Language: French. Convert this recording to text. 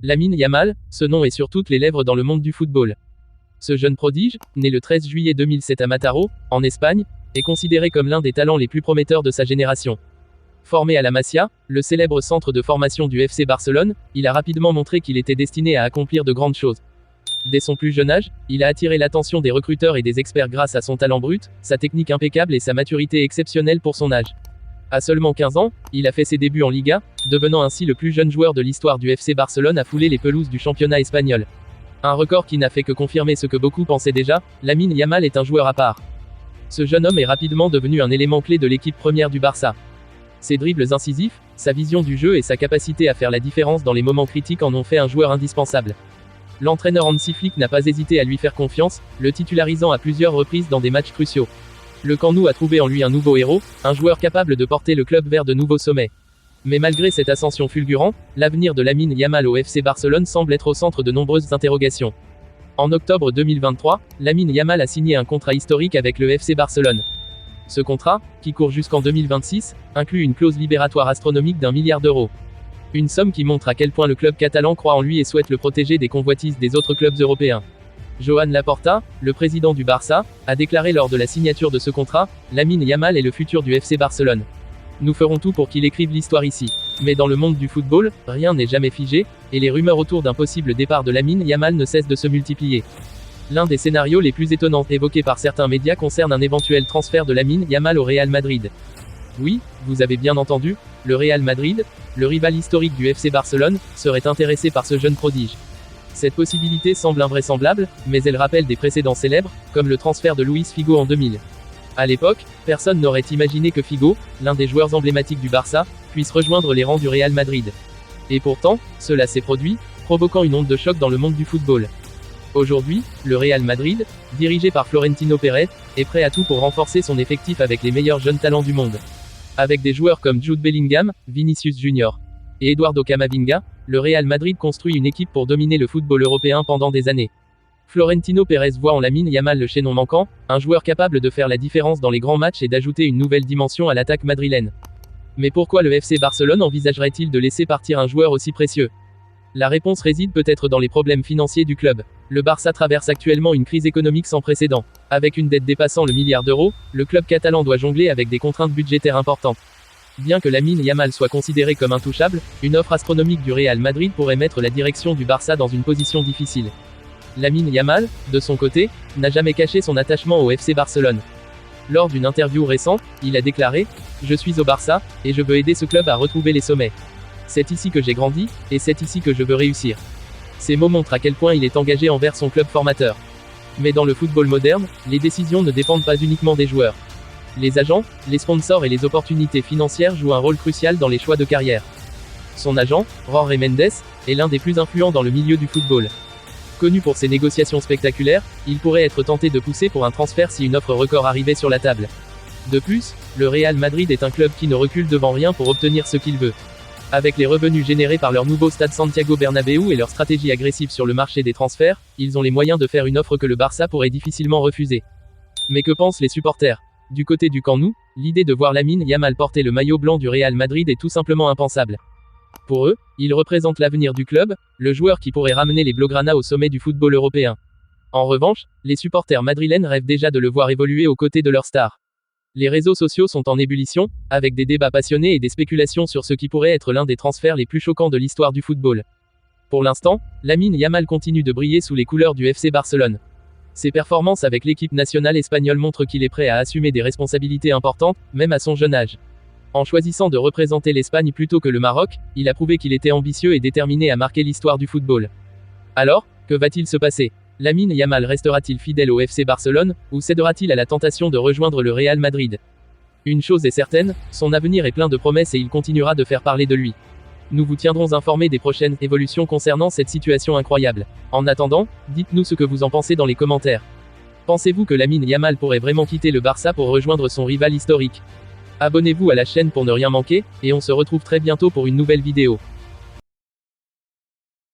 Lamine Yamal, ce nom est sur toutes les lèvres dans le monde du football. Ce jeune prodige, né le 13 juillet 2007 à Mataró, en Espagne, est considéré comme l'un des talents les plus prometteurs de sa génération. Formé à la Masia, le célèbre centre de formation du FC Barcelone, il a rapidement montré qu'il était destiné à accomplir de grandes choses. Dès son plus jeune âge, il a attiré l'attention des recruteurs et des experts grâce à son talent brut, sa technique impeccable et sa maturité exceptionnelle pour son âge. À seulement 15 ans, il a fait ses débuts en Liga, devenant ainsi le plus jeune joueur de l'histoire du FC Barcelone à fouler les pelouses du championnat espagnol. Un record qui n'a fait que confirmer ce que beaucoup pensaient déjà, Lamine Yamal est un joueur à part. Ce jeune homme est rapidement devenu un élément clé de l'équipe première du Barça. Ses dribbles incisifs, sa vision du jeu et sa capacité à faire la différence dans les moments critiques en ont fait un joueur indispensable. L'entraîneur Hansi Flick n'a pas hésité à lui faire confiance, le titularisant à plusieurs reprises dans des matchs cruciaux. Le Camp Nou a trouvé en lui un nouveau héros, un joueur capable de porter le club vers de nouveaux sommets. Mais malgré cette ascension fulgurante, l'avenir de Lamine Yamal au FC Barcelone semble être au centre de nombreuses interrogations. En octobre 2023, Lamine Yamal a signé un contrat historique avec le FC Barcelone. Ce contrat, qui court jusqu'en 2026, inclut une clause libératoire astronomique d'1 milliard d'euros. Une somme qui montre à quel point le club catalan croit en lui et souhaite le protéger des convoitises des autres clubs européens. Joan Laporta, le président du Barça, a déclaré lors de la signature de ce contrat, « Lamine Yamal est le futur du FC Barcelone. Nous ferons tout pour qu'il écrive l'histoire ici. » Mais dans le monde du football, rien n'est jamais figé, et les rumeurs autour d'un possible départ de Lamine Yamal ne cessent de se multiplier. L'un des scénarios les plus étonnants évoqués par certains médias concerne un éventuel transfert de Lamine Yamal au Real Madrid. Oui, vous avez bien entendu, le Real Madrid, le rival historique du FC Barcelone, serait intéressé par ce jeune prodige. Cette possibilité semble invraisemblable, mais elle rappelle des précédents célèbres, comme le transfert de Luis Figo en 2000. À l'époque, personne n'aurait imaginé que Figo, l'un des joueurs emblématiques du Barça, puisse rejoindre les rangs du Real Madrid. Et pourtant, cela s'est produit, provoquant une onde de choc dans le monde du football. Aujourd'hui, le Real Madrid, dirigé par Florentino Pérez, est prêt à tout pour renforcer son effectif avec les meilleurs jeunes talents du monde. Avec des joueurs comme Jude Bellingham, Vinicius Junior et Eduardo Camavinga, le Real Madrid construit une équipe pour dominer le football européen pendant des années. Florentino Pérez voit en Lamine Yamal le chaînon manquant, un joueur capable de faire la différence dans les grands matchs et d'ajouter une nouvelle dimension à l'attaque madrilène. Mais pourquoi le FC Barcelone envisagerait-il de laisser partir un joueur aussi précieux ? La réponse réside peut-être dans les problèmes financiers du club. Le Barça traverse actuellement une crise économique sans précédent. Avec une dette dépassant le milliard d'euros, le club catalan doit jongler avec des contraintes budgétaires importantes. Bien que Lamine Yamal soit considéré comme intouchable, une offre astronomique du Real Madrid pourrait mettre la direction du Barça dans une position difficile. Lamine Yamal, de son côté, n'a jamais caché son attachement au FC Barcelone. Lors d'une interview récente, il a déclaré « Je suis au Barça, et je veux aider ce club à retrouver les sommets. C'est ici que j'ai grandi, et c'est ici que je veux réussir. » Ces mots montrent à quel point il est engagé envers son club formateur. Mais dans le football moderne, les décisions ne dépendent pas uniquement des joueurs. Les agents, les sponsors et les opportunités financières jouent un rôle crucial dans les choix de carrière. Son agent, Jorge Mendes, est l'un des plus influents dans le milieu du football. Connu pour ses négociations spectaculaires, il pourrait être tenté de pousser pour un transfert si une offre record arrivait sur la table. De plus, le Real Madrid est un club qui ne recule devant rien pour obtenir ce qu'il veut. Avec les revenus générés par leur nouveau stade Santiago Bernabéu et leur stratégie agressive sur le marché des transferts, ils ont les moyens de faire une offre que le Barça pourrait difficilement refuser. Mais que pensent les supporters ? Du côté du Camp Nou, l'idée de voir Lamine Yamal porter le maillot blanc du Real Madrid est tout simplement impensable. Pour eux, il représente l'avenir du club, le joueur qui pourrait ramener les Blaugrana au sommet du football européen. En revanche, les supporters madrilènes rêvent déjà de le voir évoluer aux côtés de leur star. Les réseaux sociaux sont en ébullition, avec des débats passionnés et des spéculations sur ce qui pourrait être l'un des transferts les plus choquants de l'histoire du football. Pour l'instant, Lamine Yamal continue de briller sous les couleurs du FC Barcelone. Ses performances avec l'équipe nationale espagnole montrent qu'il est prêt à assumer des responsabilités importantes, même à son jeune âge. En choisissant de représenter l'Espagne plutôt que le Maroc, il a prouvé qu'il était ambitieux et déterminé à marquer l'histoire du football. Alors, que va-t-il se passer ? Lamine Yamal restera-t-il fidèle au FC Barcelone, ou cédera-t-il à la tentation de rejoindre le Real Madrid ? Une chose est certaine, son avenir est plein de promesses et il continuera de faire parler de lui. Nous vous tiendrons informés des prochaines évolutions concernant cette situation incroyable. En attendant, dites-nous ce que vous en pensez dans les commentaires. Pensez-vous que Lamine Yamal pourrait vraiment quitter le Barça pour rejoindre son rival historique ? Abonnez-vous à la chaîne pour ne rien manquer, et on se retrouve très bientôt pour une nouvelle vidéo.